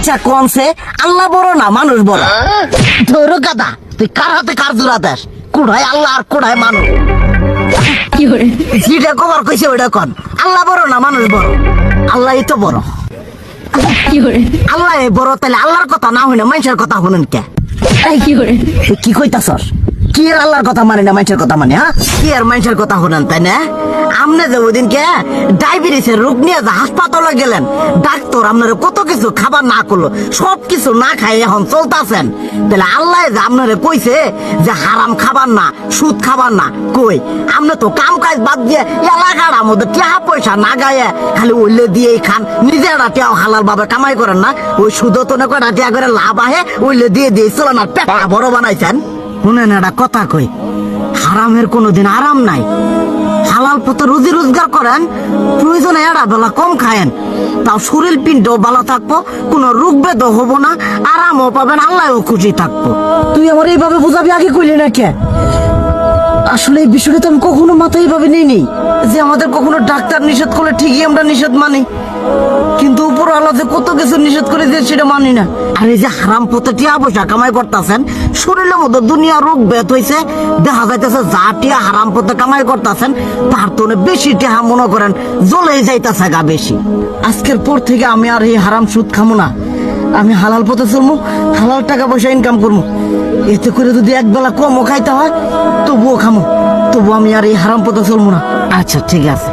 আচ্ছা কোনছে আল্লাহ বড় না মানুষ বড়? ধরো গাদা, তুই কার হাতে কার জোড়া দেশ? কোড়ায় আল্লাহ আর কোড়ায় মানুষ। যেটা কবার কইছে ওইটা কন। আল্লাহ বড় না মানুষ বড়? আল্লাহই তো বড়। আল্লাহ বড়, তাহলে আল্লাহর কথা না হইনা মানুষের কথা শুনেন কে? কি কইতাছস? কি আর আল্লাহর কথা মানে না মানুষের কথা মানে? হ্যাঁ, কি আর মানুষের কথা শুনেন তাই না? আমনে যে ওই দিনকে ডায়াবেটিসের রোগ নিয়ে যে হাসপাতালে গেলেন, ডাক্তার আপনার কত কিছু খাবার না করলো, সব কিছু না খাই এখন চলতেছেন। তাহলে আল্লাহ যে আপনারে কইছে যে হারাম খাবার না, সুদ খাবার না, কই আপনি তো কাম কাজ বাদ দিয়ে এলাকার মধ্যে টাকা পয়সা না গায়ে খালি ওইলে দিয়েই খান, নিজেরা টিয়াও হালাল ভাবে কামাই করেন না, ওই সুদও তো না কয়টা টিয়া করে লাভ আহে, ওইলে দিয়ে দিয়ে চলেন আর পেটটা বড় বানাইছেন। শুনেন একটা কথা কই, হারামের কোনোদিন আরাম নাই। হালাল পথে রুজি রোজগার করেন, প্রয়োজনে এরা বেলা কম খায়েন, তাও শরীর পিণ্ডও ভালো থাকবো, কোনো রোগ বেদও হবো না, আরামও পাবেন, আল্লাহও খুশি থাকবো। তুই আমার এইভাবে বুঝাবি আগে কইলি না কে? আসলে এই বিষয়টা তো আমি কখনো মাথায় এইভাবে নিইনি যে আমাদের কখনো ডাক্তার নিষেধ করলে ঠিকই আমরা নিষেধ মানি, কিন্তু উপর আল্লাহ যে কত কিছু নিষেধ করে দিয়ে সেটা মানি না। আর এই যে হারাম পথে টিয়া পয়সা কামাই করতেছেন, শরীরের মধ্যে দুনিয়া রোগ বেত হয়েছে, দেখা যাইতেছে যা টিয়া হারাম পথে কামাই করতেছেন তার তো বেশি টিয়া মনে করেন জ্বলে যাইতেছে গা বেশি। আজকের পর থেকে আমি আর এই হারাম সুদ খামো না, আমি হালাল পথে চলবো, হালাল টাকা পয়সা ইনকাম করবো। এতে করে যদি একবেলা কমও খাইতে হয় তবুও খামো, তবু আমি আর এই হারাম পথে চলবো না। আচ্ছা ঠিক আছে।